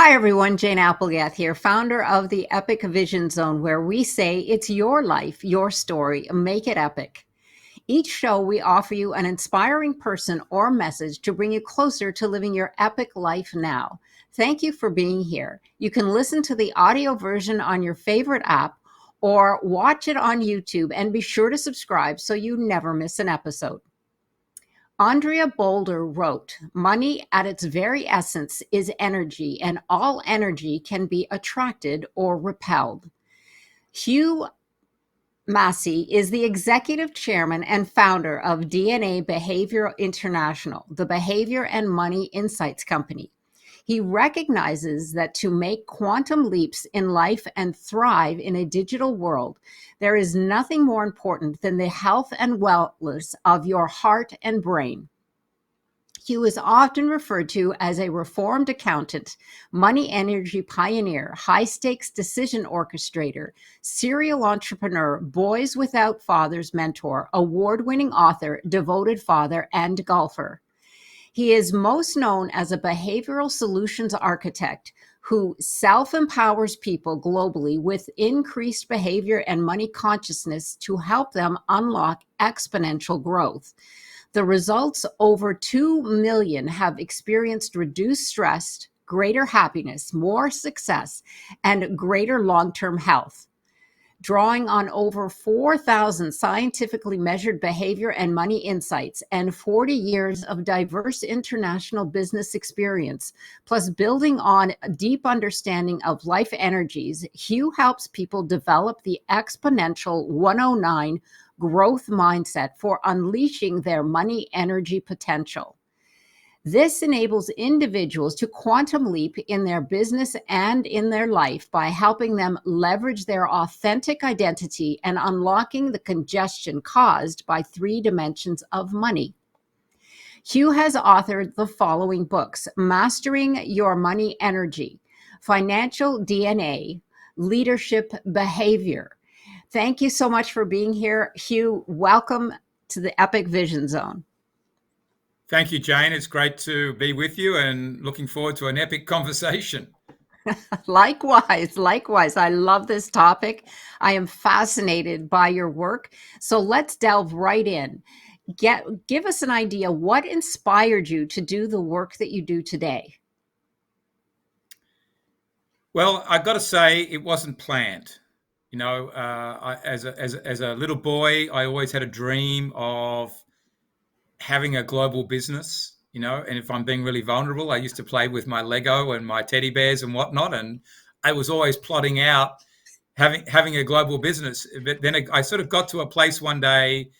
Hi, everyone. Jane Applegath here, founder of the Epic Vision Zone, where we say it's your life, your story. Make it epic. Each show, we offer you an inspiring person or message to bring you closer to living your epic life now. Thank you for being here. You can listen to the audio version on your favorite app or watch it on YouTube, and be sure to subscribe so you never miss an episode. Andrea Bolder wrote, "Money at its very essence is energy, and all energy can be attracted or repelled." Hugh Massie is the executive chairman and founder of DNA Behavioral International, the behavior and money insights company. He recognizes that to make quantum leaps in life and thrive in a digital world, there is nothing more important than the health and wellness of your heart and brain. Hugh is often referred to as a reformed accountant, money energy pioneer, high stakes decision orchestrator, serial entrepreneur, boys without fathers mentor, award winning author, devoted father, and golfer. He is most known as a behavioral solutions architect who self empowers people globally with increased behavior and money consciousness to help them unlock exponential growth. The results: over 2 million have experienced reduced stress, greater happiness, more success, and greater long term health. Drawing on over 4,000 scientifically measured behavior and money insights and 40 years of diverse international business experience, plus building on a deep understanding of life energies, Hugh helps people develop the exponential 109 growth mindset for unleashing their money energy potential. This enables individuals to quantum leap in their business and in their life by helping them leverage their authentic identity and unlocking the congestion caused by 3 dimensions of money. Hugh has authored the following books: Mastering Your Money Energy, Financial DNA, Leadership Behavior. Thank you so much for being here, Hugh. Welcome to the Epic Vision Zone. Thank you, Jane. It's great to be with you and looking forward to an epic conversation. Likewise. I love this topic. I am fascinated by your work. So let's delve right in. Give us an idea. What inspired you to do the work that you do today? Well, I got to say, it wasn't planned. As a little boy, I always had a dream of having a global business. And if I'm being really vulnerable, I used to play with my Lego and my teddy bears and whatnot, and I was always plotting out having a global business. But then I sort of got to a place one day,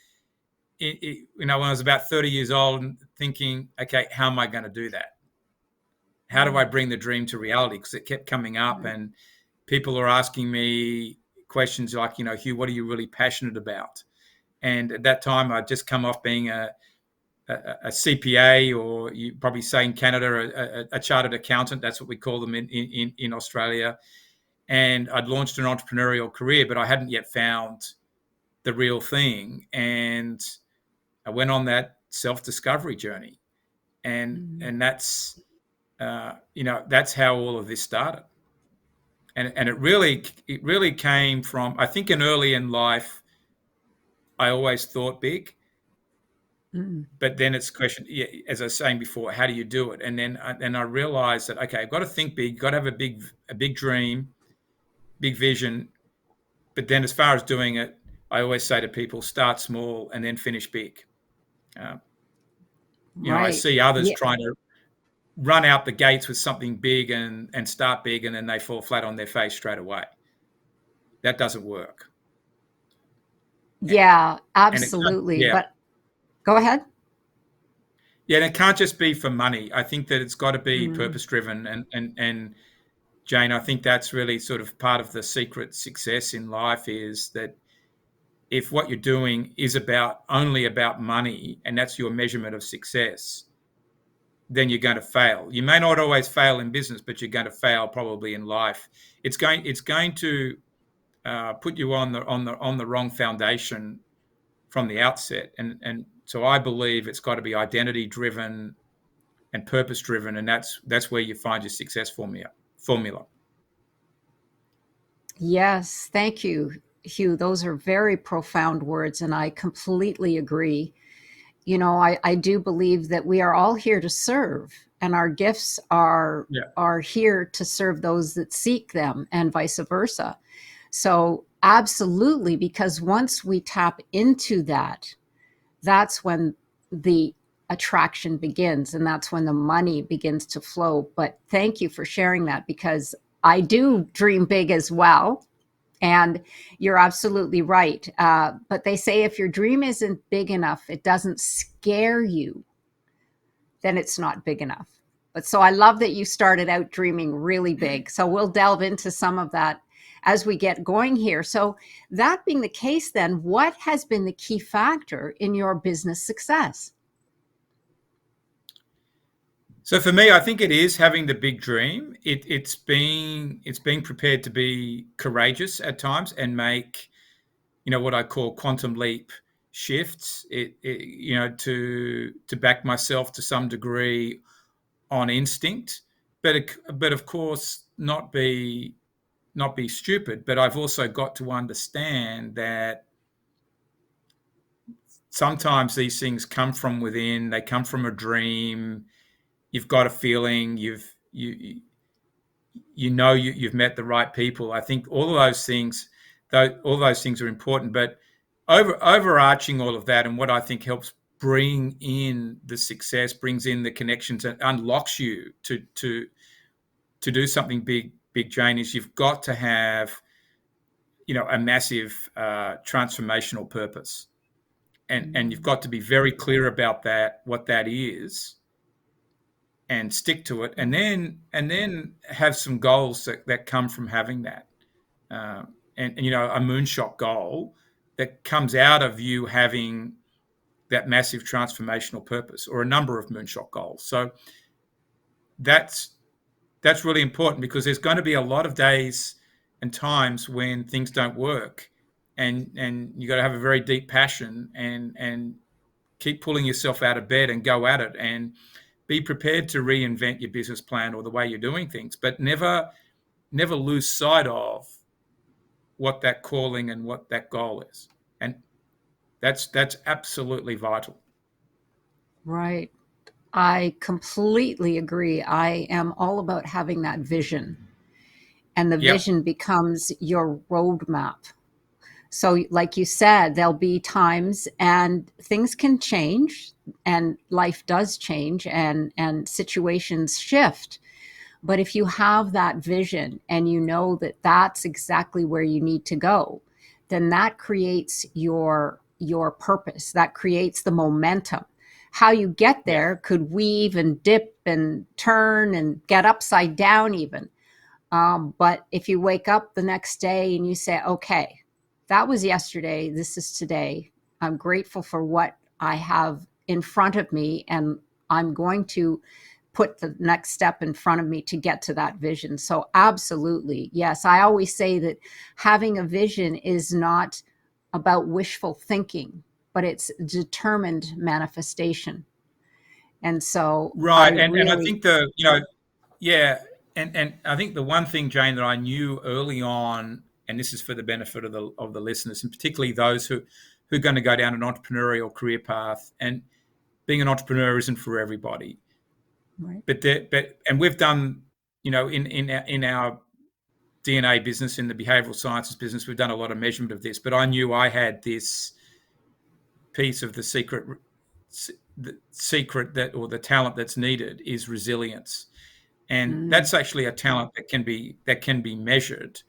when I was about 30 years old, and thinking, okay, how am I going to do that? How do I bring the dream to reality? Because it kept coming up, and people are asking me questions like, Hugh, what are you really passionate about? And at that time, I'd just come off being a CPA, or you probably say in Canada, a chartered accountant. That's what we call them in Australia. And I'd launched an entrepreneurial career, but I hadn't yet found the real thing. And I went on that self-discovery journey. And that's, that's how all of this started. And it really came from, I think, early in life, I always thought big. But then it's a question, as I was saying before, how do you do it? And then I realized that, okay, I've got to think big, got to have a big dream, big vision. But then as far as doing it, I always say to people, start small and then finish big. I see others trying to run out the gates with something big and start big, and then they fall flat on their face straight away. That doesn't work. Yeah, absolutely. But go ahead. Yeah, and it can't just be for money. I think that it's got to be purpose-driven. And Jane, I think that's really sort of part of the secret success in life, is that if what you're doing is only about money, and that's your measurement of success, then you're going to fail. You may not always fail in business, but you're going to fail probably in life. It's going to put you on the wrong foundation from the outset. And so I believe it's got to be identity driven and purpose driven, and that's where you find your success formula. Yes, thank you, Hugh. Those are very profound words, and I completely agree. I do believe that we are all here to serve, and our gifts Yeah. are here to serve those that seek them, and vice versa. So, absolutely, because once we tap into that, that's when the attraction begins, and that's when the money begins to flow. But thank you for sharing that, because I do dream big as well. And you're absolutely right. But they say if your dream isn't big enough, it doesn't scare you, then it's not big enough. But so I love that you started out dreaming really big. So we'll delve into some of that as we get going here. So, that being the case, then, what has been the key factor in your business success? So for me, I think it is having the big dream. It's being prepared to be courageous at times and make, what I call quantum leap shifts. To back myself to some degree on instinct, but of course not be stupid. But I've also got to understand that sometimes these things come from within. They come from a dream. You've got a feeling. You've met the right people. I think all of those things, though, all those things are important. But overarching all of that, and what I think helps bring in the success, brings in the connections, and unlocks you to do something big, Jane, is you've got to have a massive transformational purpose, and you've got to be very clear about that, what that is, and stick to it, and then have some goals that come from having that, and a moonshot goal that comes out of you having that massive transformational purpose, or a number of moonshot goals. So that's really important, because there's going to be a lot of days and times when things don't work, and you got to have a very deep passion, and keep pulling yourself out of bed and go at it, and be prepared to reinvent your business plan or the way you're doing things, but never lose sight of what that calling and what that goal is. And that's absolutely vital. Right. I completely agree. I am all about having that vision, and the Yep. vision becomes your roadmap. So, like you said, there'll be times and things can change, and life does change, and situations shift. But if you have that vision and you know that that's exactly where you need to go, then that creates your purpose. That creates the momentum. How you get Yeah. there could weave and dip and turn and get upside down even. But if you wake up the next day and you say, okay, that was yesterday, this is today. I'm grateful for what I have in front of me, and I'm going to put the next step in front of me to get to that vision. So, absolutely, yes. I always say that having a vision is not about wishful thinking, but it's determined manifestation. And so, I Right. And I really, think yeah, and I think the one thing, Jane, that I knew early on, and this is for the benefit of the listeners, and particularly those who are going to go down an entrepreneurial career path, and being an entrepreneur isn't for everybody. right. And we've done, in our DNA business, in the behavioral sciences business, we've done a lot of measurement of this. But I knew I had this piece of the secret that, or the talent that's needed, is resilience, and Mm, that's actually a talent that can be measured,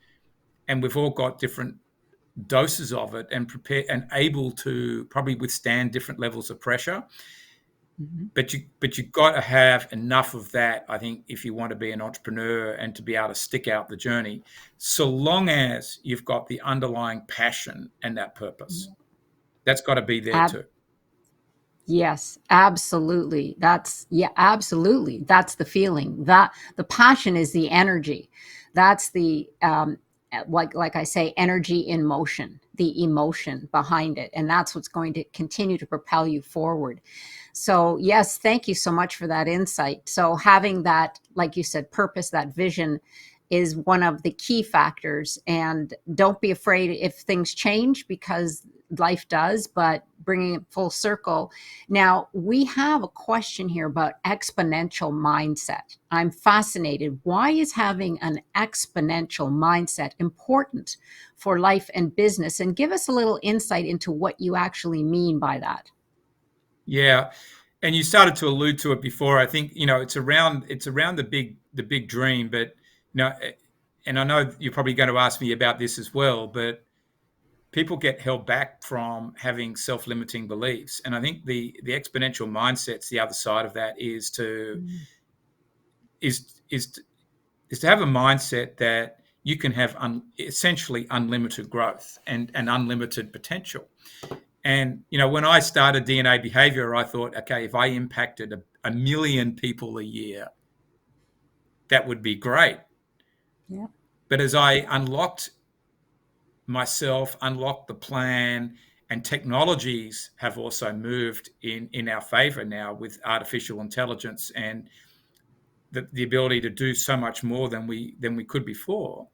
and we've all got different doses of it, and prepare and able to probably withstand different levels of pressure. mhm. But you've got to have enough of that, I think, if you want to be an entrepreneur and to be able to stick out the journey, so long as you've got the underlying passion and that purpose. That's got to be there Ab- too. yes, absolutely. Yeah, absolutely. That's the feeling. That the passion is the energy. That's the like I say, energy in motion, the emotion behind it, and that's what's going to continue to propel you forward. So yes, thank you so much for that insight. So having that, like you said, purpose, that vision, is one of the key factors. And don't be afraid if things change, because life does, but bringing it full circle. Now, we have a question here about exponential mindset. I'm fascinated. Why is having an exponential mindset important for life and business? And give us a little insight into what you actually mean by that. Yeah, and you started to allude to it before. I think it's around the big dream, but and I know you're probably going to ask me about this as well, but people get held back from having self-limiting beliefs, and I think the exponential mindset's the other side of that Mm. is is is to have a mindset that you can have essentially unlimited growth and unlimited potential. And when I started DNA behavior, I thought, okay, if I impacted a million people a year, that would be great. Yeah. But as I unlocked myself, unlocked the plan, and technologies have also moved in our favor now with artificial intelligence and the ability to do so much more than we could before.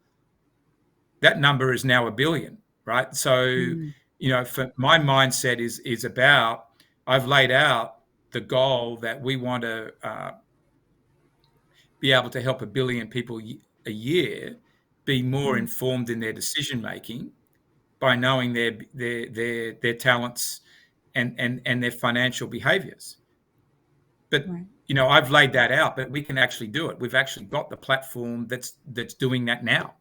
That number is now a billion, right? So, Mm. for my mindset is about, I've laid out the goal that we want to be able to help a billion people a year be more Mm. informed in their decision making by knowing their talents and their financial behaviors. But Right. I've laid that out, but we can actually do it. We've actually got the platform that's doing that now.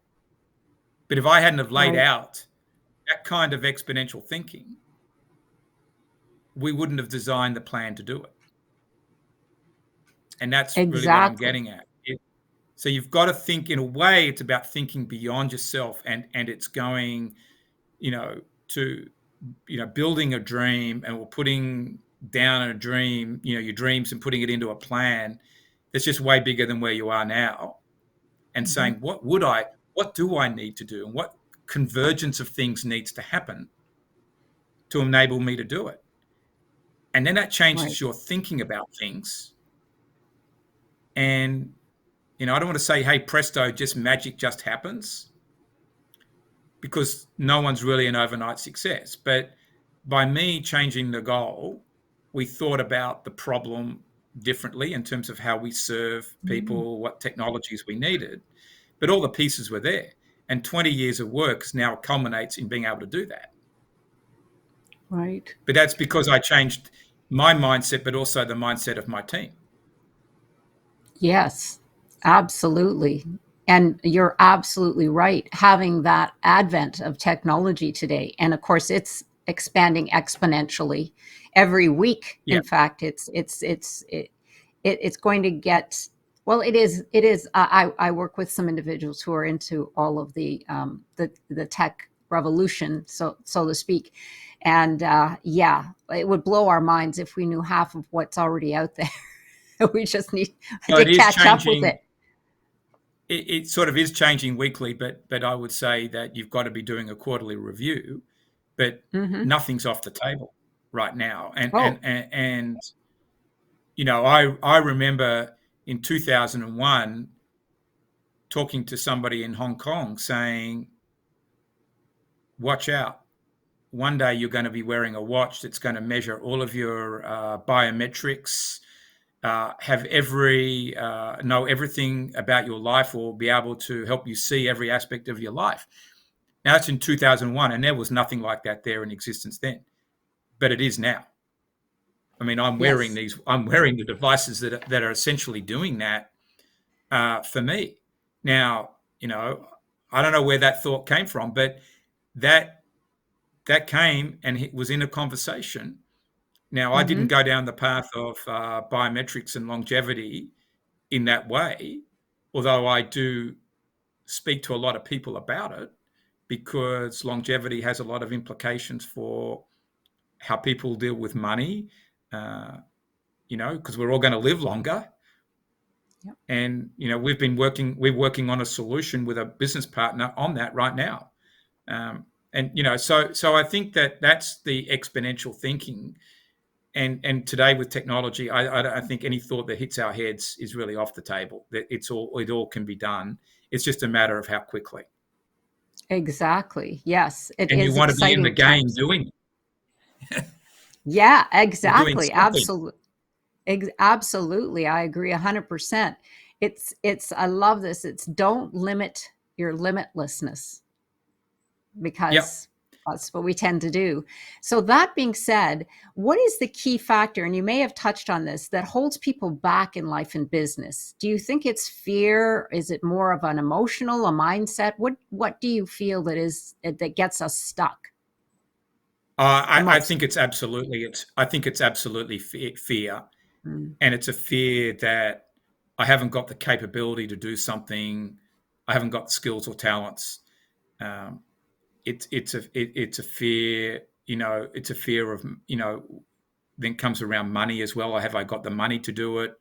But if I hadn't have laid Right. out that kind of exponential thinking, we wouldn't have designed the plan to do it. And that's really what I'm Exactly. getting at. So you've got to think, in a way, it's about thinking beyond yourself, and it's going, you know, to building a dream, and we're putting down a dream, your dreams, and putting it into a plan that's just way bigger than where you are now, and Hmm. saying, what do I need to do, and what convergence of things needs to happen to enable me to do it. And then that changes Right. your thinking about things. And I don't want to say, hey, presto, just magic just happens, because no one's really an overnight success. But by me changing the goal, we thought about the problem differently in terms of how we serve Mm. people, what technologies we needed, but all the pieces were there. And 20 years of work now culminates in being able to do that. Right. But that's because I changed my mindset, but also the mindset of my team. Yes, absolutely. And you're absolutely right. Having that advent of technology today, and of course, it's expanding exponentially every week. Yeah. In fact, it's going to get, well. It is. I work with some individuals who are into all of the tech revolution, so to speak. And yeah, it would blow our minds if we knew half of what's already out there. We just need So to it is catch up with changing. it. It sort of is changing weekly, but I would say that you've got to be doing a quarterly review. But Hmm. nothing's off the table right now. Oh. And I remember in 2001 talking to somebody in Hong Kong saying, "Watch out! One day you're going to be wearing a watch that's going to measure all of your biometrics, have know everything about your life, or be able to help you see every aspect of your life." Now, that's in 2001, and there was nothing like that there in existence then, but it is now. I mean, Yes. I'm wearing the devices that are essentially doing that for me. Now, I don't know where that thought came from, but that that came and it was in a conversation. Now, I didn't Hmm. go down the path of biometrics and longevity in that way, although I do speak to a lot of people about it, because longevity has a lot of implications for how people deal with money, uh, because we're all going to live longer. Yep. And we're working on a solution with a business partner on that right now. And so I think that's the exponential thinking. And today with technology, I think any thought that hits our heads is really off the table. That it all can be done. It's just a matter of how quickly. Exactly. Yes, it And you is want to be in the exciting game times. doing Yeah, doing exactly. something. Absolutely. I agree 100%. I love this. It's don't limit your limitlessness, Yep. because that's what we tend to do. So, that being said, what is the key factor, and you may have touched on this, that holds people back in life and business? Do you think it's fear? Is it more of an emotional, a mindset? What do you feel that gets us stuck the I most? think it's absolutely fear, Mm, and it's a fear that I haven't got the capability to do something. I haven't got the skills or talents. Um, it's a fear. It's a fear of then comes around money as well. Have I got the money to do it?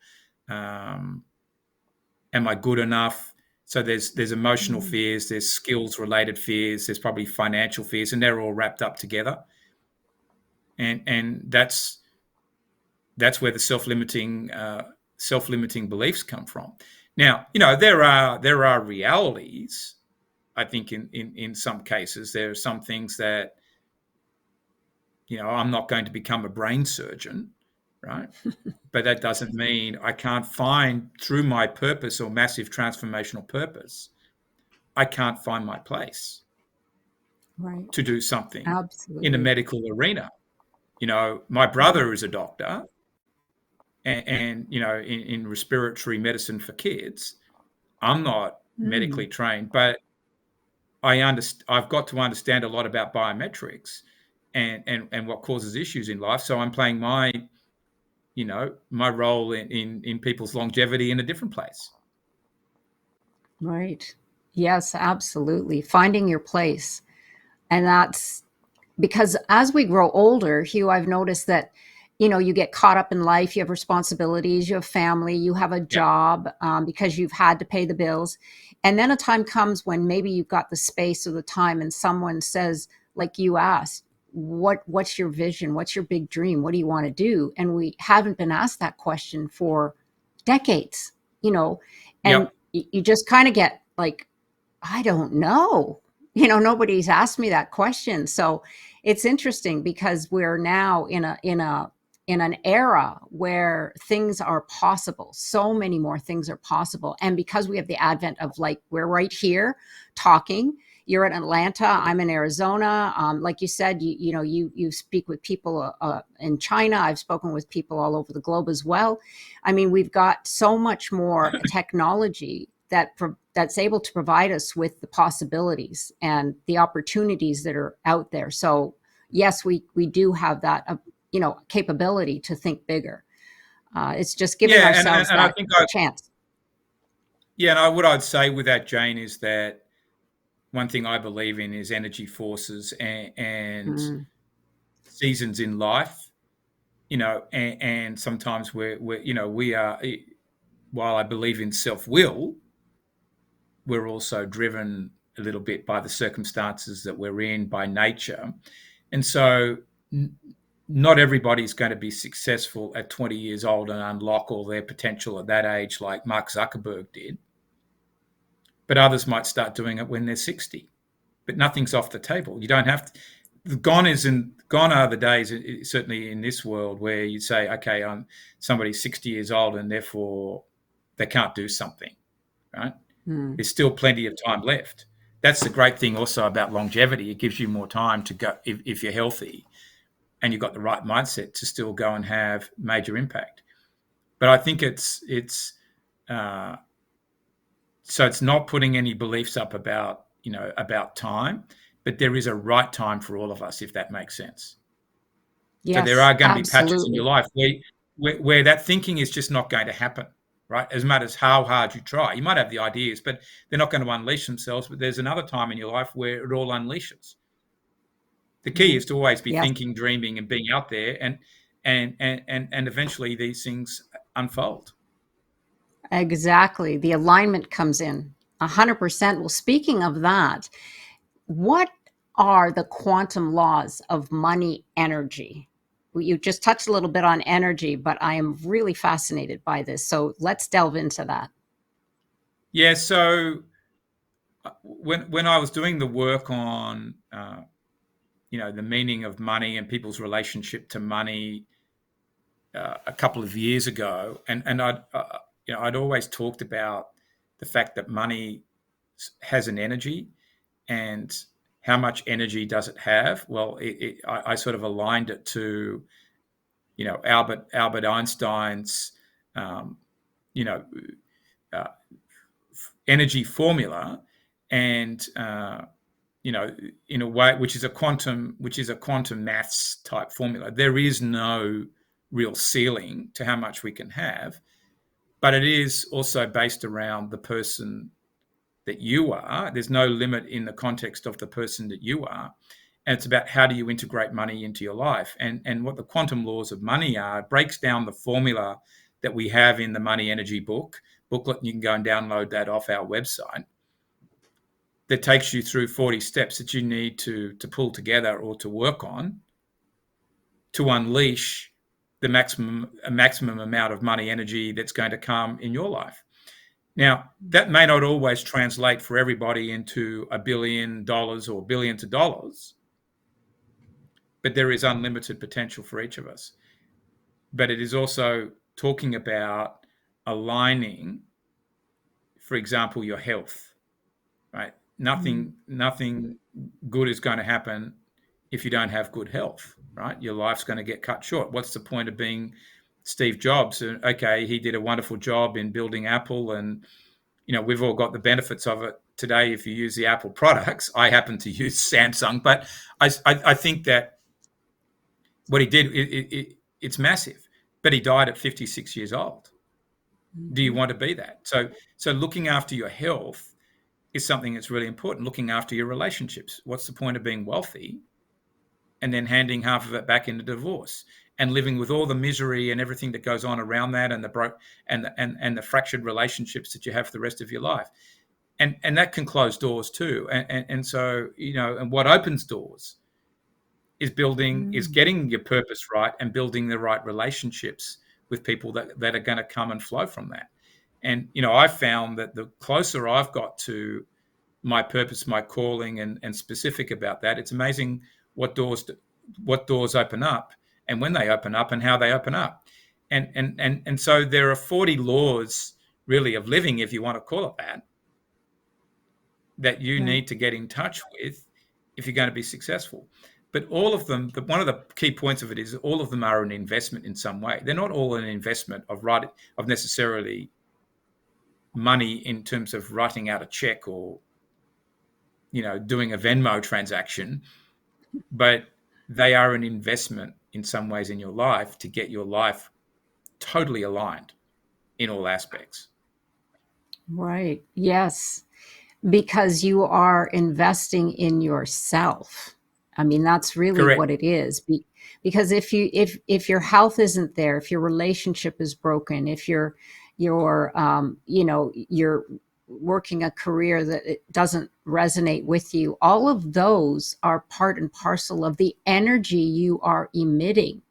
Um, am I good enough? So there's emotional mm, fears, there's skills related fears, there's probably financial fears, and they're all wrapped up together. And that's where the self limiting beliefs come from. Now, there are realities. I think in some cases there are some things that I'm not going to become a brain surgeon, right? But that doesn't mean I can't find, through my purpose or massive transformational purpose, I can't find my place right. to do something in the Absolutely. medical arena. My Mm, brother is a doctor, and in respiratory medicine for kids. I'm not mm, medically trained, but I've got to understand a lot about biometrics and what causes issues in life. So I'm playing my role in people's longevity in a different place. right. Yes, absolutely. Finding your place. And that's because as we grow older, Hugh, I've noticed that, you get caught up in life, you have responsibilities, you have family, you have a Yeah. job, because you've had to pay the bills. And then a time comes when maybe you've got the space or the time, and someone says, like you asked, what's your vision? What's your big dream? What do you want to do? And we haven't been asked that question for decades, you know, and Yep. you just kind of get like, I don't know. Nobody's asked me that question. So it's interesting because we're now in an era where things are possible. So many more things are possible. And because we have the advent of, like, we're right here talking. You're in Atlanta. I'm in Arizona. Like you said, you speak with people in China. I've spoken with people all over the globe as well. I mean, we've got so much more technology that's able to provide us with the possibilities and the opportunities that are out there. So yes, we do have that capability to think bigger. It's just giving Yeah, and, and, ourselves and I that think chance. what I'd say with that, Jane, is that one thing I believe in is energy forces and Mm, seasons in life. And sometimes we are, while I believe in self will, we're also driven a little bit by the circumstances that we're in, by nature. And so not everybody's going to be successful at 20 years old and unlock all their potential at that age, like Mark Zuckerberg did. But others might start doing it when they're 60. But nothing's off the table. You don't have to. Gone are the days, certainly in this world, where you say, okay, I'm somebody's 60 years old and therefore they can't do something, right? mm, There's still plenty of time left. That's the great thing also about longevity. It gives you more time to go, if you're healthy and you've got the right mindset, to still go and have major impact. But I think uh, so it's not putting any beliefs up about time, but there is a right time for all of us, if that makes sense. So there yes, are going to be patches in your absolutely. life where that thinking is just not going to happen, right? As matters how hard you try. You might have the ideas, but they're not going to unleash themselves. But there's another time in your life where it all unleashes. The key Right. is to always be Yes. thinking, dreaming, and being out there, and eventually these things unfold. Exactly. The alignment comes in 100%. Well, speaking of that, what are the quantum laws of money energy? Well, you just touched a little bit on energy, but I am really fascinated by this. So let's delve into that. Yeah. So when I was doing the work on the meaning of money and people's relationship to money a couple of years ago, and I'd always talked about the fact that money has an energy, and how much energy does it have? Well, I sort of aligned it to Albert Einstein's um, you know uh, energy formula, and you know, in a way, which is a quantum maths type formula. There is no real ceiling to how much we can have, but it is also based around the person that you are. There's no limit in the context of the person that you are. And it's about how do you integrate money into your life. And what the quantum laws of money are, it breaks down the formula that we have in the Money Energy booklet. You can go and download that off our website, that takes you through 40 steps that you need to pull together or to work on to unleash the maximum amount of money energy that's going to come in your life. Now, that may not always translate for everybody into $1 billion or billions of dollars, but there is unlimited potential for each of us. But it is also talking about aligning, for example, your health, right? Mm. Nothing good is going to happen if you don't have good health, right? Your life's going to get cut short. What's the point of being Steve Jobs? Okay, he did a wonderful job in building Apple, and we've all got the benefits of it today if you use the Apple products. I happen to use Samsung, but I think that what he did, it's massive. But he died at 56 years old. Do you Mhm. want to be that? So looking after your health is something that's really important. Looking after your relationships. What's the point of being wealthy and then handing half of it back into divorce and living with all the misery and everything that goes on around that, and the the fractured relationships that you have for the rest of your life? And that can close doors too. And so, and what opens doors is Mm. getting your purpose right and building the right relationships with people that are going to come and flow from that. And I found that the closer I've got to my purpose, my calling, and specific about that, it's amazing what doors open up, and when they open up, and how they open up. And so there are 40 laws really of living, if you want to call it that you Right. need to get in touch with if you're going to be successful. But all of them, one of the key points of it is all of them are an investment in some way. They're not all an investment of necessarily money in terms of writing out a check or doing a Venmo transaction, but they are an investment in some ways in your life to get your life totally aligned in all aspects. Right. Yes. Because you are investing in yourself. I mean, that's really Correct. what it is. Because if your health isn't there, if your relationship is broken, if you're working a career that it doesn't resonate with you, all of those are part and parcel of the energy you are emitting,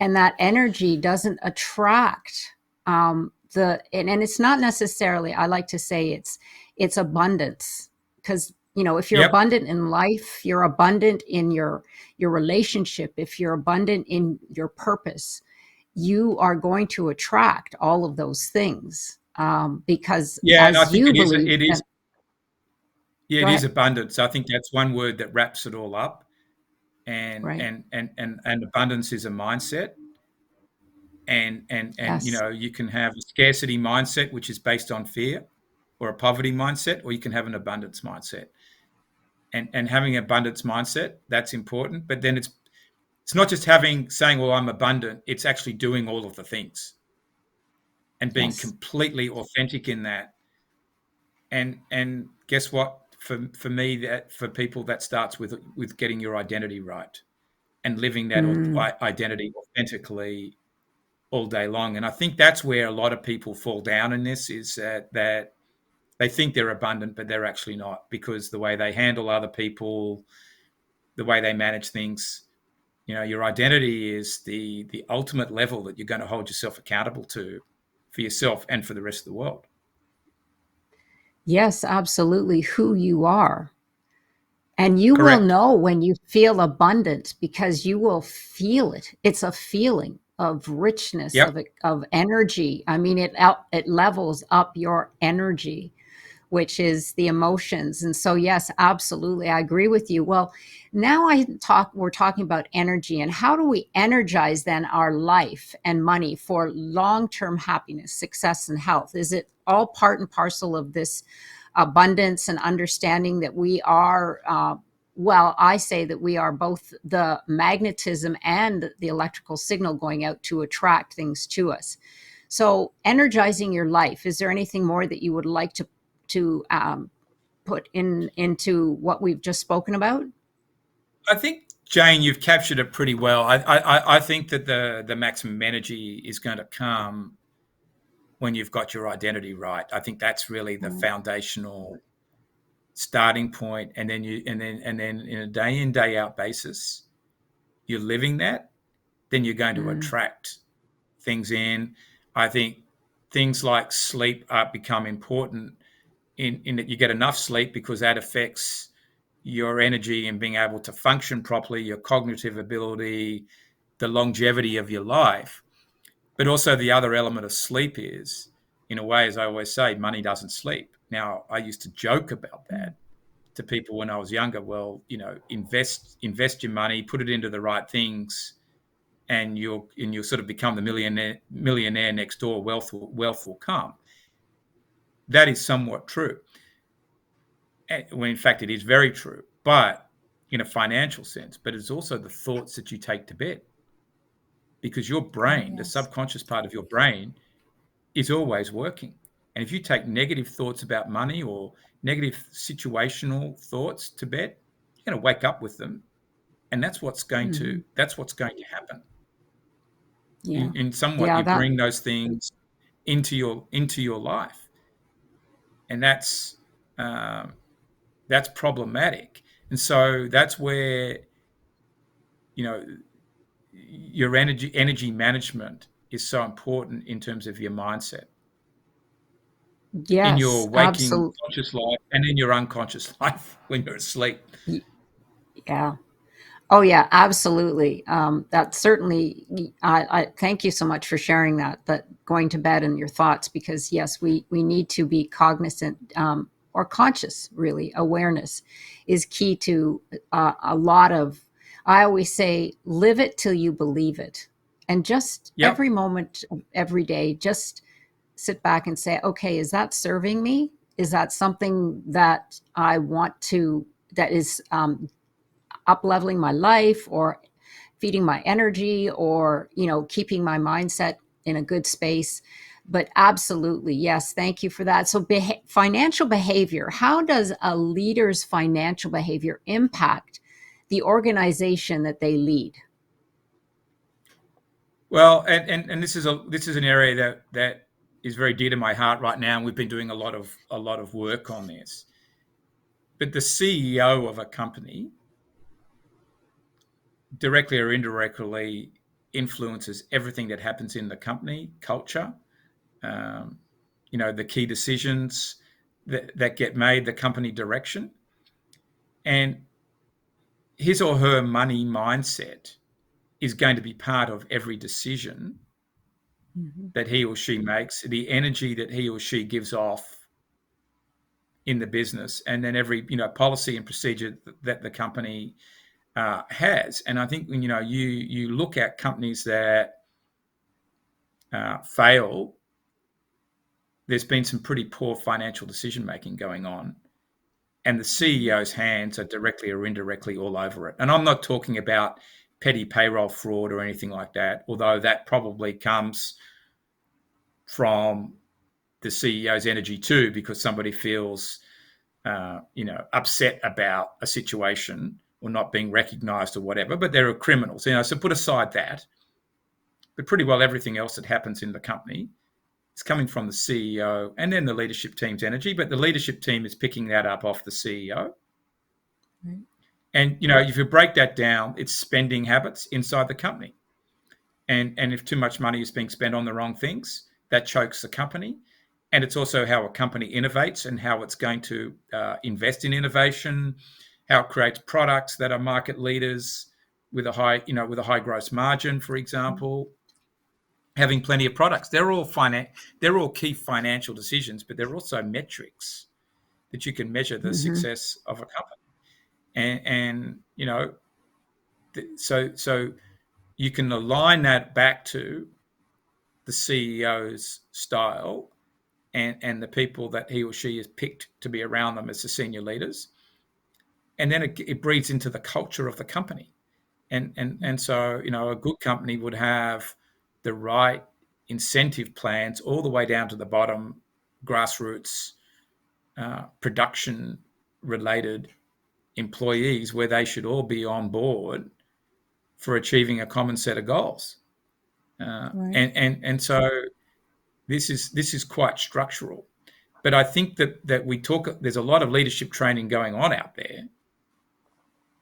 and that energy doesn't attract and it's not necessarily, I like to say, it's abundance. Because if you're Yep. abundant in life, you're abundant in your relationship, if you're abundant in your purpose, you are going to attract all of those things, because Yeah, and I as think you it is. believe It that. is. Yeah, Go it is ahead. abundance. I think that's one word that wraps it all up. And Right. and and and abundance is a mindset. And Yes. you can have a scarcity mindset, which is based on fear, or a poverty mindset, or you can have an abundance mindset. And having an abundance mindset, that's important. But then it's not just saying, well, I'm abundant. It's actually doing all of the things and being Yes. completely authentic in that. And guess what? For me, that for people, that starts with getting your identity right and living that Mm. identity authentically all day long. And I think that's where a lot of people fall down in this, is that they think they're abundant, but they're actually not, because the way they handle other people, the way they manage things. Your identity is the ultimate level that you're going to hold yourself accountable to, for yourself and for the rest of the world. Yes, absolutely, who you are. And you will Correct. know when you feel abundant because you will feel it. It's a feeling of richness, Yep. of energy. I mean, it levels up your energy, which is the emotions. And so, yes, absolutely, I agree with you. Well, now we're talking about energy and how do we energize then our life and money for long-term happiness, success, and health? Is it all part and parcel of this abundance and understanding that we are? Well, I say that we are both the magnetism and the electrical signal going out to attract things to us. So, energizing your life. Is there anything more that you would like to put into what we've just spoken about? I think, Jane, you've captured it pretty well. I think that the maximum energy is going to come when you've got your identity right. I think that's really the Mm, foundational starting point, and then in a day in, day out basis, you're living that, then you're going to mm, attract things in. I think things like sleep become important, in that you get enough sleep, because that affects your energy and being able to function properly, your cognitive ability, the longevity of your life. But also, the other element of sleep is, in a way, as I always say, money doesn't sleep. Now, I used to joke about mm. that to people when I was younger. Well, invest your money, put it into the right things, and you'll sort of become the millionaire next door. Wealth will come. That is somewhat true. When in fact it is very true, but in a financial sense. But it's also the thoughts that you take to bed, because your Oh, brain, the yes. subconscious part of your brain, is always working. And if you take negative thoughts about money, or negative situational thoughts to bed, you're going to wake up with them, and Hmm. that's what's going to happen. Yeah. In somewhat, Yeah. you bring those things into your life, and um, that's problematic. And so that's where, you know your energy management is so important in terms of your mindset, in Yes, your waking absolutely. conscious life and in your unconscious life when you're asleep. Yeah. Oh yeah, absolutely. That certainly. I thank you so much for sharing that. That going to bed and your thoughts, because yes, we need to be cognizant, or conscious. Really, awareness is key to a lot of. I always say, live it till you believe it, and just Yep. every moment, every day, just sit back and say, okay, is that serving me? Is that something that I want to? That is up leveling my life, or feeding my energy, or keeping my mindset in a good space. But absolutely, yes, thank you for that. So financial behavior, how does a leader's financial behavior impact the organization that they lead? Well, and this is an area that is very dear to my heart right now, and we've been doing a lot of work on this. But the CEO of a company, directly or indirectly, influences everything that happens in the company culture. um, the key decisions that get made, the company direction, and his or her money mindset is going to be part of every decision Mhm. that he or she makes, the energy that he or she gives off in the business, and then every policy and procedure that the company has. And I think when you look at companies that fail, there's been some pretty poor financial decision making going on, and the Mhm. CEO's hands are directly or indirectly all over it. And I'm not talking about petty payroll fraud or anything like that, although that probably comes from the CEO's energy too, because somebody feels, upset about a situation or not being recognised or whatever. But there are criminals, so put aside that. but pretty well everything else that happens in the company is coming from the CEO and then the leadership team's energy, but the leadership team is picking that up off the CEO. Right. And, if you break that down, it's spending habits inside the company. And if too much money is being spent on the wrong things, that chokes the company. And it's also how a company innovates and how it's going to invest in innovation, how it creates products that are market leaders with a high gross margin, for example, having plenty of products. They're all key financial decisions, but they're also metrics that you can measure the Mm-hmm. success of a company. And so you can align that back to the CEO's style and the people that he or she has picked to be around them as the senior leaders. And then it breeds into the culture of the company. And so, a good company would have the right incentive plans all the way down to the bottom, grassroots, production related employees, where they should all be on board for achieving a common set of goals. Right. And so this is quite structural. But I think that there's a lot of leadership training going on out there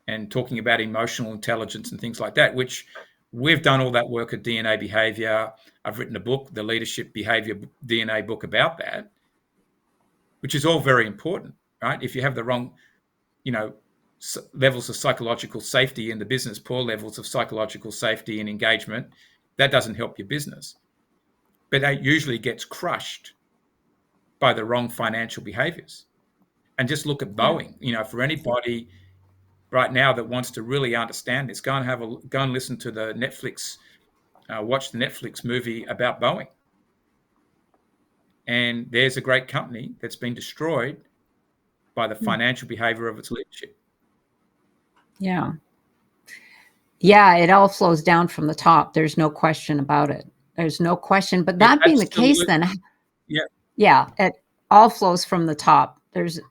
and talking about emotional intelligence and things like that, which we've done all that work at DNA behavior. I've written a book, the Leadership Behavior DNA book, about that, which is all very important, right? If you have the wrong, levels of psychological safety in the business, poor levels of psychological safety and engagement, that doesn't help your business. But that usually gets crushed by the wrong financial behaviors. And just look at Yeah. Boeing. For anybody right now that wants to really understand this, go and listen to the Netflix, watch the Netflix movie about Boeing. And there's a great company that's been destroyed by the financial behavior of its leadership. Yeah. Yeah, it all flows down from the top. There's no question about it. There's no question. But Yeah, that being the case, absolutely. then, Yeah, yeah, it all flows from the top.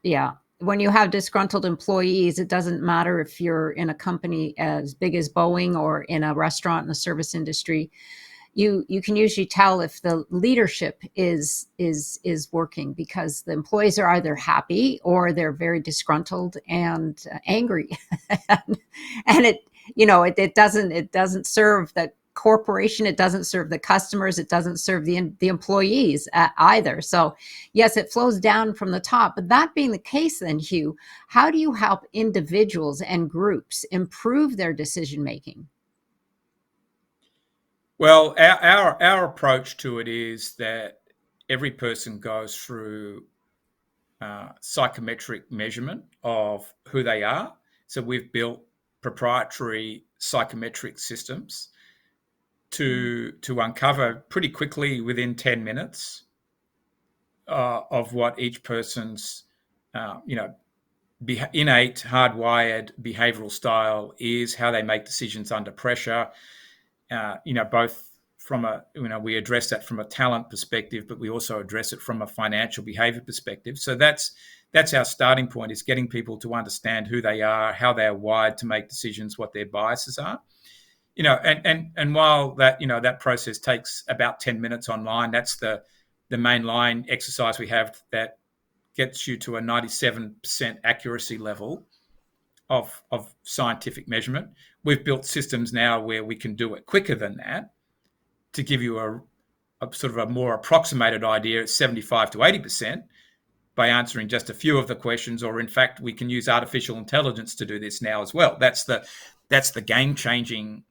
Yeah. When you have disgruntled employees, it doesn't matter if you're in a company as big as Boeing or in a restaurant in the service industry. You can usually tell if the leadership is working, because the employees are either happy or they're very disgruntled and angry. And it doesn't serve the corporation, it doesn't serve the customers, it doesn't serve the employees either. So yes, it flows down from the top. But that being the case, then, Hugh, how do you help individuals and groups improve their decision making? well, our approach to it is that every person goes through psychometric measurement of who they are. So we've built proprietary psychometric systems to uncover pretty quickly, within 10 minutes, of what each person's innate, hardwired behavioral style is, how they make decisions under pressure. Both from we address that from a talent perspective, but we also address it from a financial behavior perspective. So that's our starting point, is getting people to understand who they are, how they are wired to make decisions, what their biases are. And while that process takes about 10 minutes online, that's the mainline exercise we have that gets you to a 97% accuracy level of scientific measurement. We've built systems now where we can do it quicker than that, to give you a sort of a more approximated idea at 75 to 80% by answering just a few of the questions. Or in fact, we can use artificial intelligence to do this now as well. That's the game changing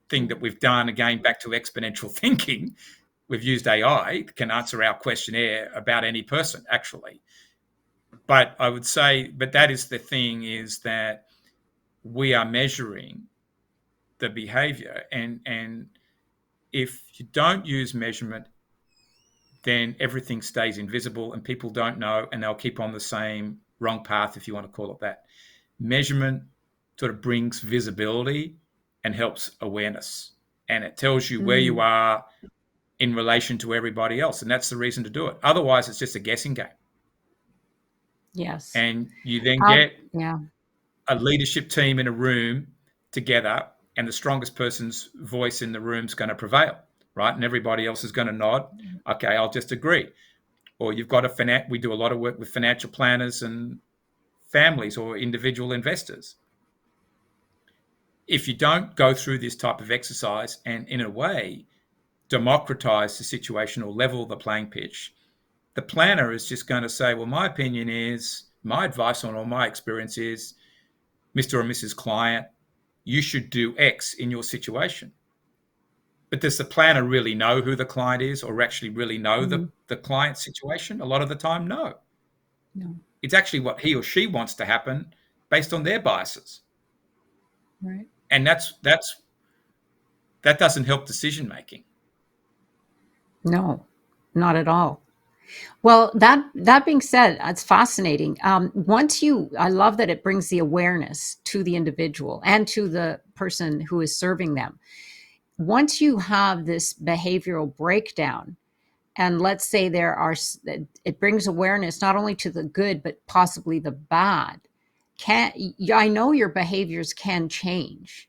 thing that we've done. Again, back to exponential thinking. We've used AI, can answer our questionnaire about any person, actually. But I would say, but that is the thing, is that we are measuring the behavior. And if you don't use measurement, then everything stays invisible and people don't know, and they'll keep on the same wrong path, if you want to call it that. Measurement sort of brings visibility and helps awareness, and it tells you where you Mm, are in relation to everybody else. And that's the reason to do it. Otherwise, it's just a guessing game. yes. And you then get Yeah. a leadership team in a room together, and the strongest person's voice in the room is going to prevail, right? And everybody else is going to nod. Okay, I'll just agree. Or you've got we do a lot of work with financial planners and families or individual investors. If you don't go through this type of exercise and, in a way, democratize the situation or level the playing pitch, the planner is just going to say, well, my opinion is, my advice on all my experience is, Mr. or Mrs. Client, you should do X in your situation. But does the planner really know who the client is or actually really know Mhm. the client's situation? A lot of the time, no. No. It's actually what he or she wants to happen based on their biases. Right. And that doesn't help decision making. No, not at all. Well, that being said, it's fascinating. I love that it brings the awareness to the individual and to the person who is serving them. Once you have this behavioral breakdown, and let's say it brings awareness not only to the good but possibly the bad. Can I know your behaviors can change?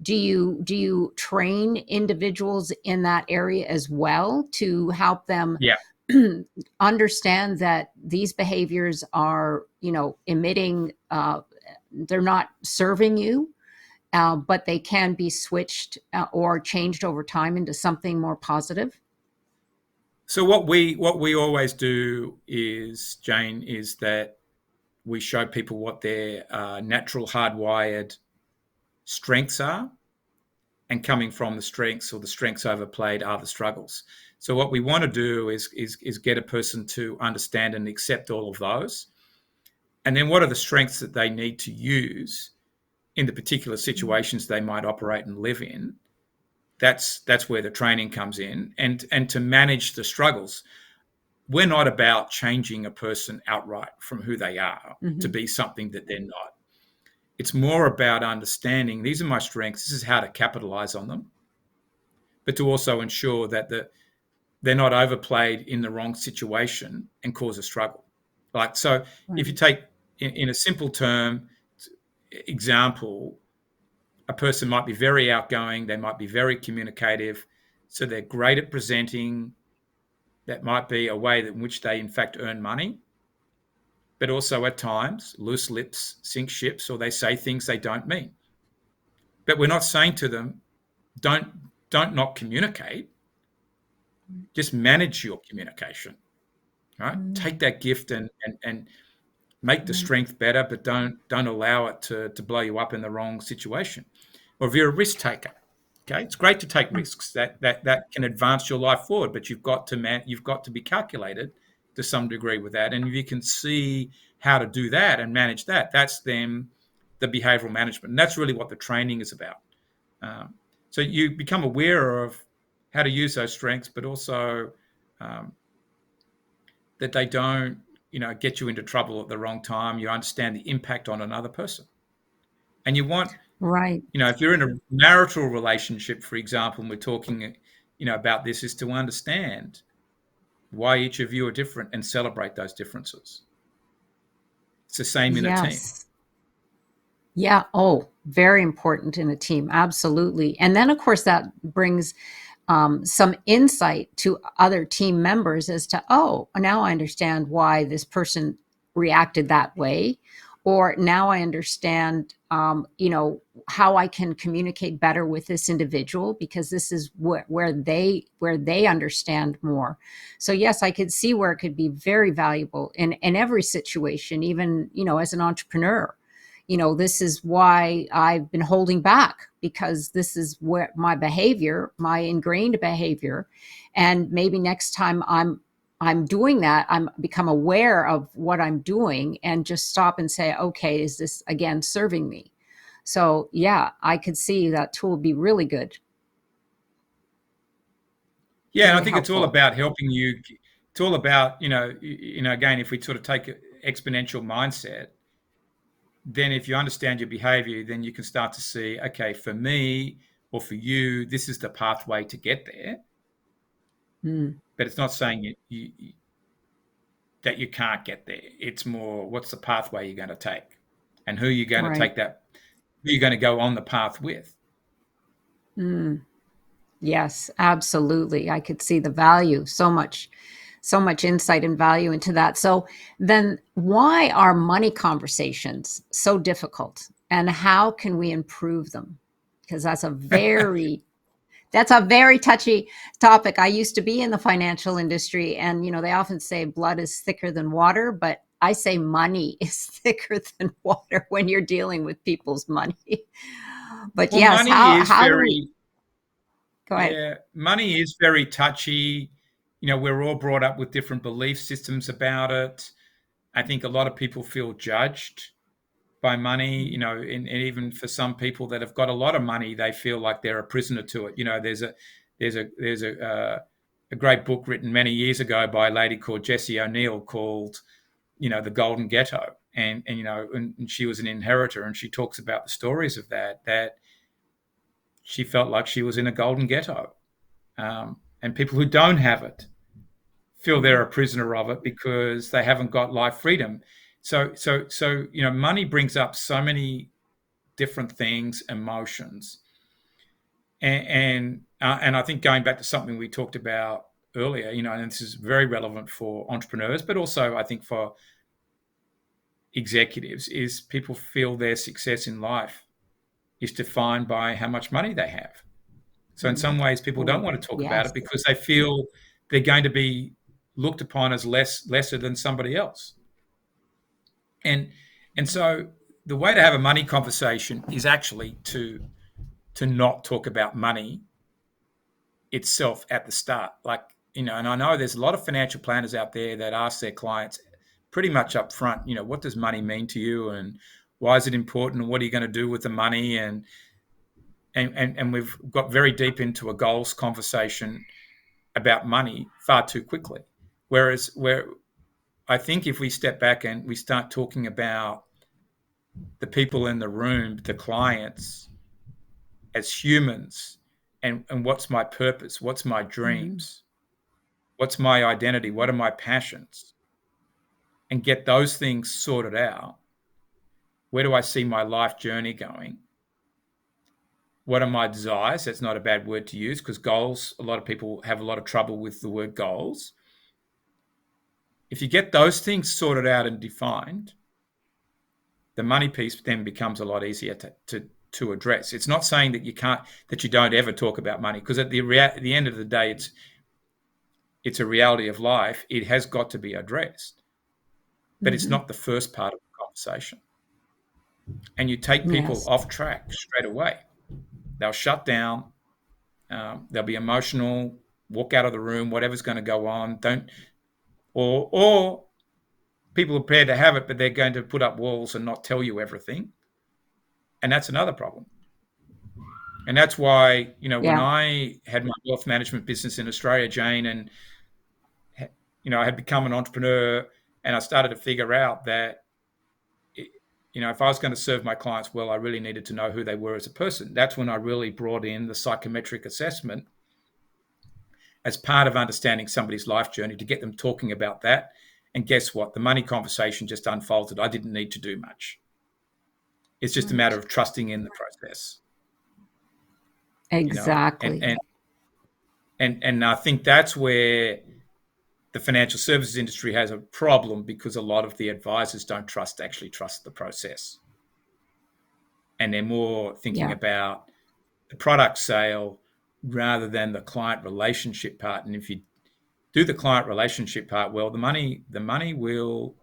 Do you train individuals in that area as well to help them Yeah. understand that these behaviors are, emitting, they're not serving you, but they can be switched or changed over time into something more positive? So what we always do is, Jane, is that we show people what their natural hardwired strengths are, and coming from the strengths or the strengths overplayed are the struggles. So what we want to do is get a person to understand and accept all of those, and then what are the strengths that they need to use in the particular situations they might operate and live in. That's where the training comes in, and to manage the struggles. We're not about changing a person outright from who they are to Mm-hmm. be something that they're not. It's more about understanding these are my strengths, this is how to capitalize on them, but to also ensure that they're not overplayed in the wrong situation and cause a struggle. Like, so if you Right. take in a simple term example, a person might be very outgoing, they might be very communicative, so they're great at presenting. That might be a way in which they in fact earn money, but also at times loose lips sink ships, or they say things they don't mean. But we're not saying to them, don't don't not communicate, just manage your communication. Right? Take Mm, that gift and make the right. strength better, but don't allow it to blow you up in the wrong situation. Or if you're a risk taker, okay, it's great to take risks. That can advance your life forward, but you've got to be calculated to some degree with that. And if you can see how to do that and manage that, that's then the behavioral management. And that's really what the training is about. Um, so you become aware of how to use those strengths, but also um, that they don't, get you into trouble at the wrong time. You understand the impact on another person. And you want, Right. if you're in a marital relationship, for example, and we're talking, about this, is to understand why each of you are different and celebrate those differences. It's the same in a team. Yes. Yeah. Oh, very important in a team. Absolutely. And then, of course, that brings some insight to other team members as to, oh, now I understand why this person reacted that way. Or now I understand, how I can communicate better with this individual because this is where they understand more. So yes, I could see where it could be very valuable in every situation, even as an entrepreneur. This is why I've been holding back because this is where my ingrained behavior. And maybe next time I'm doing that, I'm become aware of what I'm doing and just stop and say, okay, is this again serving me? So yeah, I could see that tool would be really good, Yeah, and I very think it's all helpful. about helping you. It's all about, again, if we sort of take an exponential mindset, then if you understand your behavior, then you can start to see, okay, for me or for you, this is the pathway to get there. Mm, But it's not saying that you can't get there. It's more, what's the pathway you're going to take, and who you're going to right. take that, who you're going to go on the path with. Mm. Yes, absolutely. I could see the value, so much insight and value into that. So then why are money conversations so difficult and how can we improve them? Because that's a very touchy topic. I used to be in the financial industry and they often say blood is thicker than water, but I say money is thicker than water when you're dealing with people's money. But Well, yes, money is how do we very, go ahead? yeah, money is very touchy. We're all brought up with different belief systems about it. I think a lot of people feel judged by money, and even for some people that have got a lot of money, they feel like they're a prisoner to it. There's a great book written many years ago by a lady called Jessie O'Neill called, The Golden Ghetto. And she was an inheritor, and she talks about the stories of that she felt like she was in a golden ghetto. And people who don't have it feel they're a prisoner of it because they haven't got life freedom. So money brings up so many different things, emotions, and I think going back to something we talked about earlier, and this is very relevant for entrepreneurs, but also I think for executives, is people feel their success in life is defined by how much money they have. So in some ways, people don't Oh, want to talk about yes. it because they feel they're going to be looked upon as lesser than somebody else. And and so the way to have a money conversation is actually to not talk about money itself at the start. Like, and I know there's a lot of financial planners out there that ask their clients pretty much up front, what does money mean to you and why is it important and what are you going to do with the money? And we've got very deep into a goals conversation about money far too quickly. Where I think if we step back and we start talking about the people in the room, the clients, as humans, and what's my purpose, what's my Mhm. dreams, what's my identity, what are my passions, and get those things sorted out. Where do I see my life journey going? What are my desires? That's not a bad word to use because goals, a lot of people have a lot of trouble with the word goals. If you get those things sorted out and defined, the money piece then becomes a lot easier to address. It's not saying that you don't ever talk about money, because at the end of the day, it's a reality of life. It has got to be addressed, but it's Mhm. not the first part of the conversation. And you take people Yes. off track straight away. They'll shut down. They'll be emotional. Walk out of the room. Whatever's going to go on. Don't or people are prepared to have it, but they're going to put up walls and not tell you everything, and that's another problem. And that's why, when Yeah. I had my wealth management business in Australia, Jane, and I had become an entrepreneur, and I started to figure out that, if I was going to serve my clients well, I really needed to know who they were as a person. That's when I really brought in the psychometric assessment as part of understanding somebody's life journey to get them talking about that. And guess what? The money conversation just unfolded. I didn't need to do much. It's just a matter Right. of trusting in the process, and Exactly. and I think that's where the financial services industry has a problem, because a lot of the advisors don't actually trust the process, and they're more thinking Yeah. about the product sale rather than the client relationship part. And if you do the client relationship part well, the money will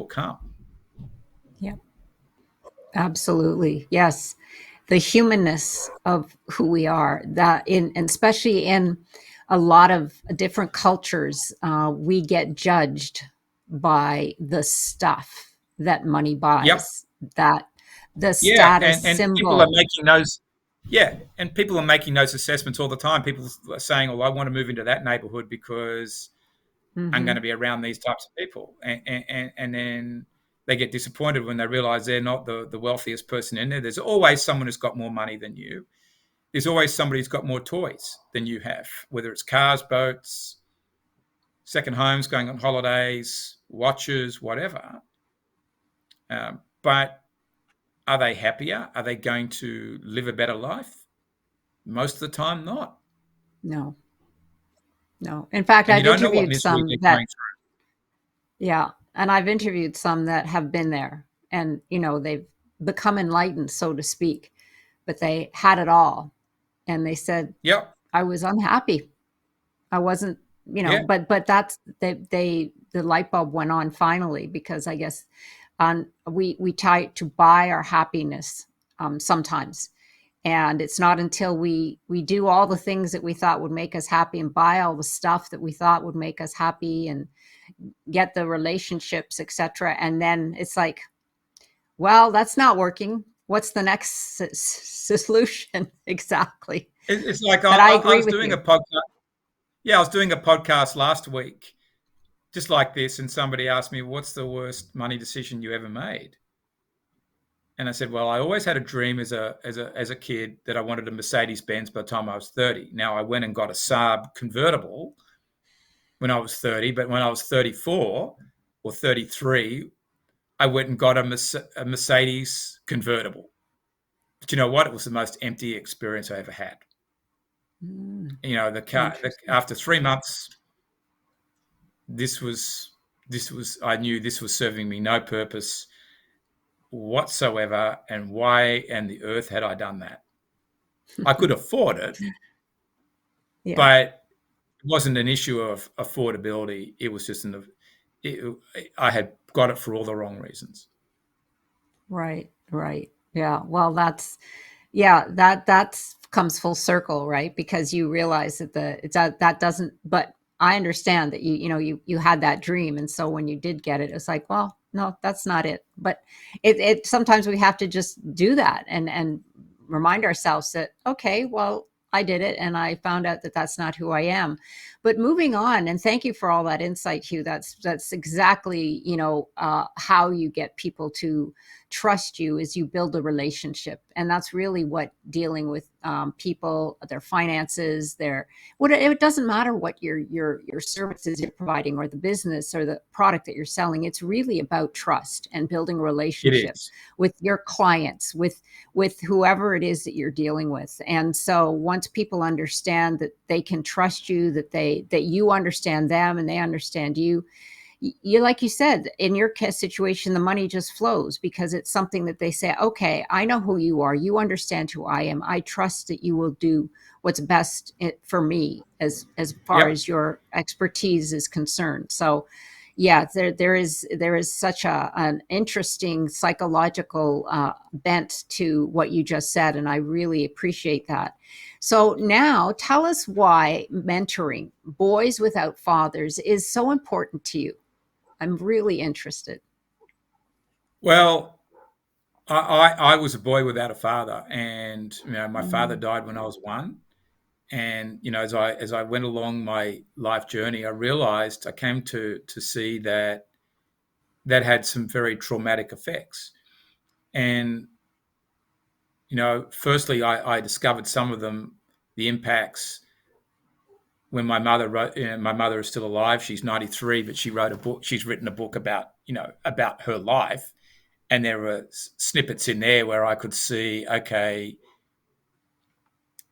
come. Yeah. Absolutely. Yes. The humanness of who we are, that in and especially in a lot of different cultures, we get judged by the stuff that money Yep. buys, that the Yeah, status and people are symbol. making those. Yeah, and people are making those assessments all the time. People are saying, "Oh, I want to move into that neighborhood because I'm going Hmm. to be around these types of people," and then they get disappointed when they realize they're not the wealthiest person in there. There's always someone who's got more money than you. There's always somebody who's got more toys than you have, whether it's cars, boats, second homes, going on holidays, watches, whatever. But are they happier? Are they going to live a better life? Most of the time, not. No, no. In fact, And you I've don't know what interviewed misery some they're that, going through. yeah, and I've interviewed some that have been there, and they've become enlightened, so to speak, but they had it all, and they said, Yep. I was unhappy. I wasn't, Yeah. but that's the light bulb went on finally, because I guess we try to buy our happiness sometimes, and it's not until we do all the things that we thought would make us happy and buy all the stuff that we thought would make us happy and get the relationships, etc., and then it's like, well, that's not working. What's the next solution? Exactly. It's like But I I agree was with doing a you. podcast. Yeah, I was doing a podcast last week, just like this, and somebody asked me, "What's the worst money decision you ever made?" And I said, "Well, I always had a dream as a kid that I wanted a Mercedes Benz by the time I was 30. Now I went and got a Saab convertible when I was 30, but when I was 34 or 33, I went and got a Mercedes convertible. But you know what? It was the most empty experience I ever had. Mm, The car. interesting. After 3 months, this was this was. I knew this was serving me no purpose whatsoever. And why and the earth had I done that? I could afford it, Yeah. but it wasn't an issue of affordability. It was just it, I had got it for all the wrong reasons. Right, right. Yeah. Well, yeah, that's comes full circle, right? Because you realize that that doesn't, but I understand that you had that dream, and so when you did get it, it's like, well, no, that's not it. But it sometimes we have to just do that and remind ourselves that, okay, well, I did it and I found out that that's not who I am. But moving on, and thank you for all that insight, Hugh. That's exactly, how you get people to trust you, is you build a relationship, and that's really what dealing with people, their finances, their what, it doesn't matter what your services you're providing, or the business or the product that you're selling. It's really about trust and building a It relationship is. with your clients, with whoever it is that you're dealing with. And so once people understand that they can trust you, that you understand them and they understand you, like you said, in your situation, the money just flows because it's something that they say, okay, I know who you are. You understand who I am. I trust that you will do what's best for me as far Yep. as your expertise is concerned. So yeah, there is such an interesting psychological bent to what you just said, and I really appreciate that. So now tell us why mentoring boys without fathers is so important to you. I'm really interested. Well, I was a boy without a father, and my father Mm, died when I was one. And as I went along my life journey, I came to see that that had some very traumatic effects. And firstly, I discovered some of them, the impacts when my mother wrote. My mother is still alive; she's 93, but she wrote a book. She's written a book about her life, and there were snippets in there where I could see, okay,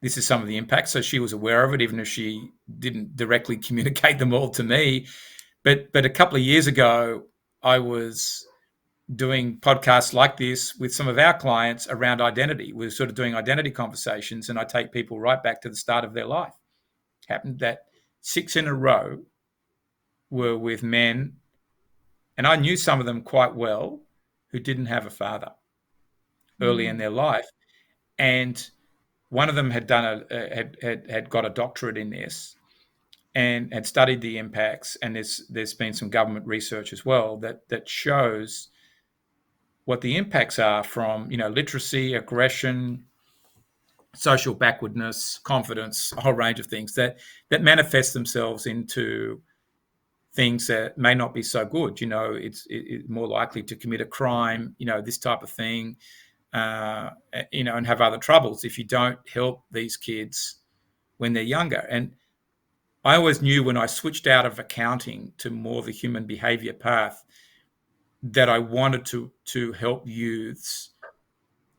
this is some of the impacts. So she was aware of it, even if she didn't directly communicate them all to me. But a couple of years ago, I was doing podcasts like this with some of our clients around identity. We're sort of doing identity conversations, and I take people right back to the start of their life. It happened that 6 in a row were with men, and I knew some of them quite well, who didn't have a father early in mm, their life. And one of them had done had got a doctorate in this and had studied the impacts. And there's been some government research as well that shows what the impacts are from literacy, aggression, social backwardness, confidence, a whole range of things that manifest themselves into things that may not be so good. It's more likely to commit a crime, this type of thing, and have other troubles if you don't help these kids when they're younger. And I always knew when I switched out of accounting to more the human behavior path that I wanted to help youths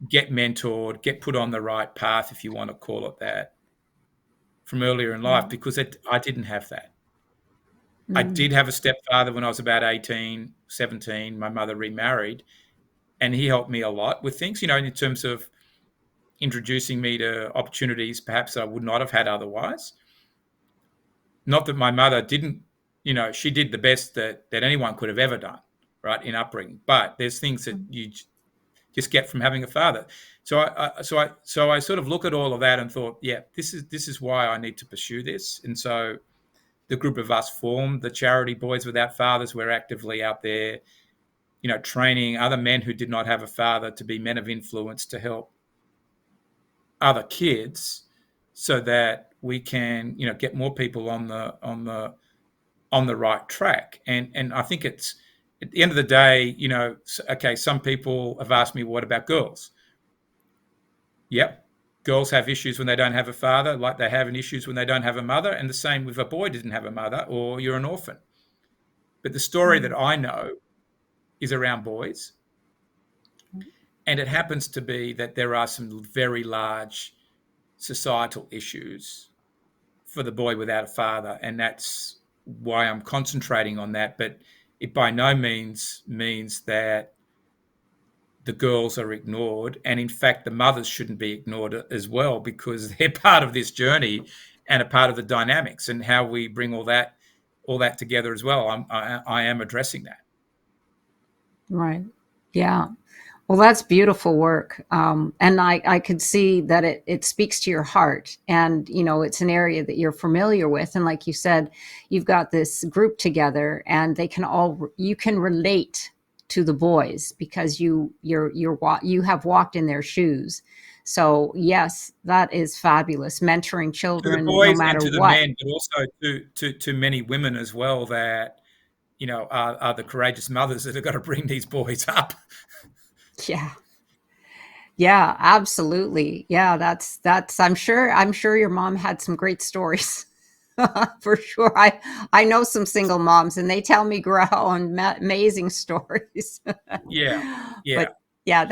get mentored, get put on the right path, if you want to call it that, from earlier in life, because I didn't have that. I Mm. did have a stepfather when I was about 18, 17. My mother remarried, and he helped me a lot with things, in terms of introducing me to opportunities perhaps I would not have had otherwise. Not that my mother didn't, she did the best that anyone could have ever done, right, in upbringing. But there's things that you just get from having a father. So I sort of look at all of that and thought, yeah, this is why I need to pursue this. And so the group of us formed the charity Boys Without Fathers. We're actively out there, training other men who did not have a father to be men of influence to help other kids, so that we can, get more people on the right track. And I think it's, at the end of the day, okay, some people have asked me, what about girls? Yep. Girls have issues when they don't have a father, like they have issues when they don't have a mother. And the same with a boy didn't have a mother, or you're an orphan. But the story that I know is around boys. And it happens to be that there are some very large societal issues for the boy without a father. And that's why I'm concentrating on that. But it by no means that the girls are ignored. And in fact, the mothers shouldn't be ignored as well, because they're part of this journey and a part of the dynamics and how we bring all that together as well. I am addressing that. Right. Yeah. Well, that's beautiful work. And I could see that it speaks to your heart. And, it's an area that you're familiar with. And like you said, you've got this group together and you can relate to the boys because you have walked in their shoes. So yes, that is fabulous. Mentoring To the children, no boys and matter to the what. men, but also to many women as well, that, are the courageous mothers that have got to bring these boys up. Yeah. Yeah, absolutely. Yeah, that's I'm sure your mom had some great stories. For sure. I know some single moms and they tell me amazing stories. Yeah, yeah. But yeah,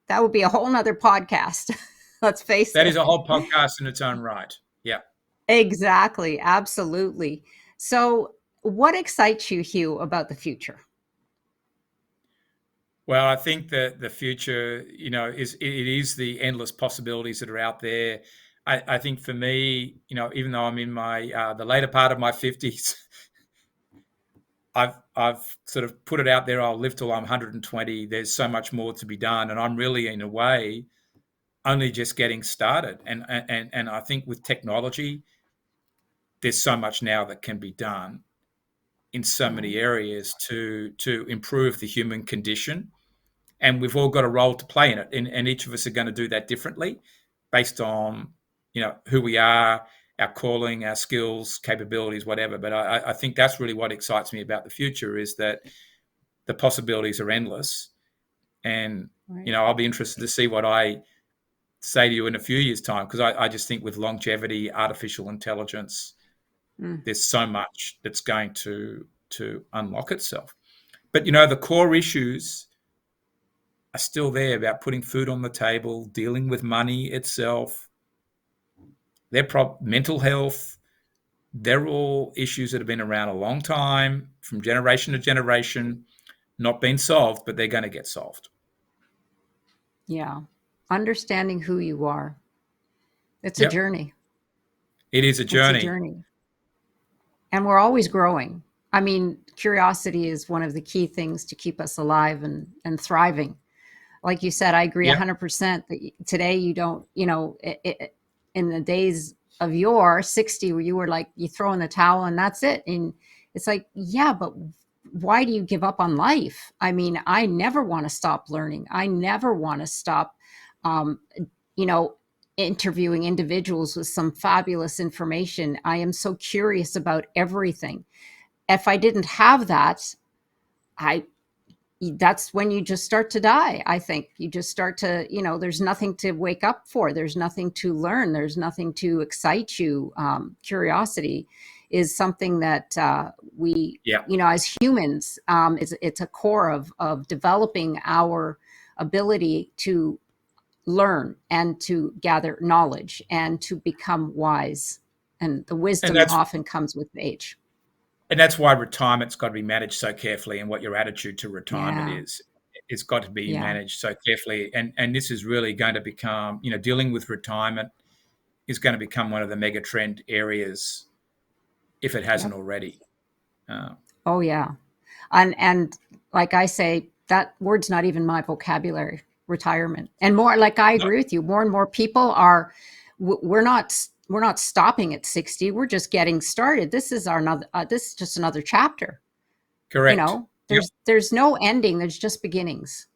that would be a whole nother podcast. Let's face That is it. a whole podcast in its own right. Yeah. Exactly, absolutely. So, what excites you, Hugh, about the future? Well, I think that the future, is the endless possibilities that are out there. I think for me, even though I'm in my the later part of my 50s, I've sort of put it out there. I'll live till I'm 120. There's so much more to be done, and I'm really, in a way, only just getting started. And I think with technology, there's so much now that can be done in so many Right, areas to improve the human condition, and we've all got a role to play in it, and each of us are going to do that differently, based on, who we are, our calling, our skills, capabilities, whatever. But I think that's really what excites me about the future, is that the possibilities are endless. And, right. I'll be interested to see what I say to you in a few years' time, because I just think with longevity, artificial intelligence, Mm, there's so much that's going to unlock itself. But, the core issues are still there, about putting food on the table, dealing with money itself, mental health. They're all issues that have been around a long time, from generation to generation, not been solved, but they're going to get solved. yeah. Understanding who you are. It's a Yep. journey. It is a It's a journey. journey. And we're always growing. I mean, curiosity is one of the key things to keep us alive and thriving. Like you said, I agree Yep. 100% that today you don't, in the days of your 60, where you were like, you throw in the towel and that's it. And it's like, yeah, but why do you give up on life? I mean, I never want to stop learning. I never want to stop, um, you know, interviewing individuals with some fabulous information. I am so curious about everything. If I didn't have that, I that's when you just start to die. I think you just start to, there's nothing to wake up for, there's nothing to learn, there's nothing to excite you. Curiosity is something that we, Yeah. as humans, it's a core of developing our ability to learn and to gather knowledge and to become wise. And the and wisdom that's often comes with age. and that's why retirement's got to be managed so carefully, and what your attitude to retirement Yeah. is. It's got to be Yeah. managed so carefully, and this is really going to become, dealing with retirement is going to become one of the mega trend areas if it hasn't Yep. already. Uh, Oh, yeah. And like I say, that word's not even my vocabulary, retirement. And more, like, I no, agree with you, more and more people are, we're not stopping at 60. We're just getting started. This is this is just another chapter. correct. Yep. There's no ending. There's just beginnings.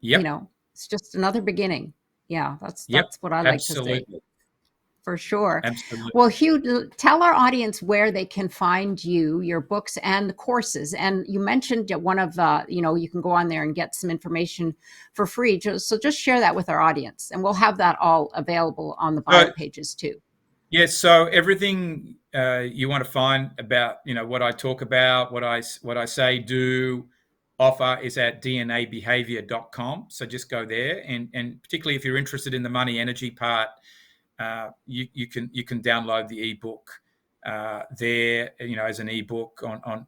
Yep. It's just another beginning. Yeah, that's Yep. that's what I like to say. Absolutely. For sure. Well, Absolutely. Hugh, tell our audience where they can find you, your books, and the courses. And you mentioned one of the, you can go on there and get some information for free. So just share that with our audience, and we'll have that all available on the bio So, pages too. yes, so everything you want to find about what I talk about, what I say, do, offer is at dnabehavior.com. So just go there, and particularly if you're interested in the money energy part, you can download the ebook there, as an ebook on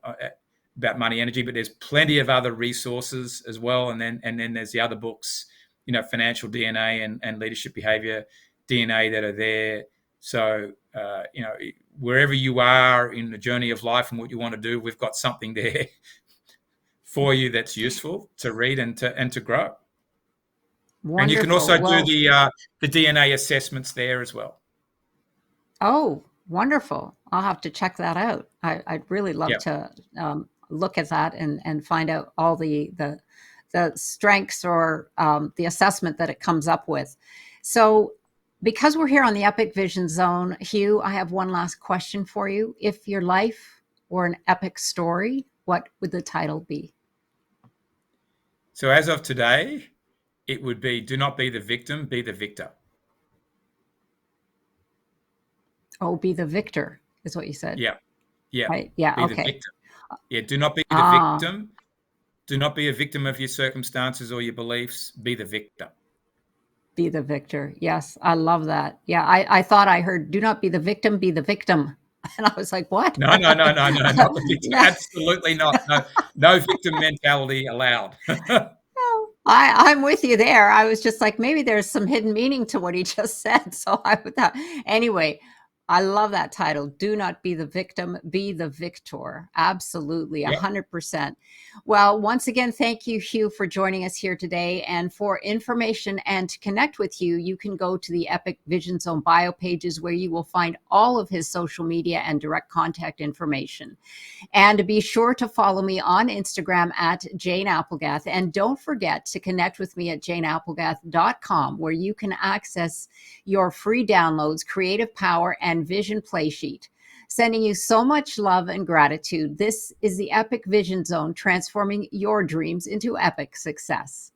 about money energy. But there's plenty of other resources as well, and then there's the other books, financial DNA and leadership behavior DNA that are there. So wherever you are in the journey of life and what you want to do, we've got something there for you that's useful to read and to grow. And you can Wonderful. also do Well, the DNA assessments there as well. oh, wonderful. I'll have to check that out. I'd really love Yeah. to look at that and find out all the strengths or the assessment that it comes up with. So, because we're here on the Epic Vision Zone, Hugh, I have one last question for you. If your life were an epic story, what would the title be? So as of today, it would be do not be the victim, be the victor. Oh, be the victor, is what you said. Yeah. Yeah. Right? Yeah. Be the Okay. victor. Yeah. Do not be the Ah, victim. Do not be a victim of your circumstances or your beliefs. Be the victor. be the victor. Yes, I love that. Yeah, I thought I heard do not be the victim, be the victim. And I was like, what? No, no, no, no, no, not the victim. Yeah. Absolutely not. No, no victim mentality allowed. I'm with you there. I was just like, maybe there's some hidden meaning to what he just said. So I would that anyway. I love that title. Do not be the victim, be the victor. Absolutely, Yep. 100%. Well, once again, thank you, Hugh, for joining us here today. And for information and to connect with you, you can go to the Epic Vision Zone bio pages where you will find all of his social media and direct contact information. And be sure to follow me on Instagram at Jane Applegath. And don't forget to connect with me at janeapplegath.com, where you can access your free downloads, Creative Power, and Vision Play Sheet. Sending you so much love and gratitude. This is the Epic Vision Zone, transforming your dreams into epic success.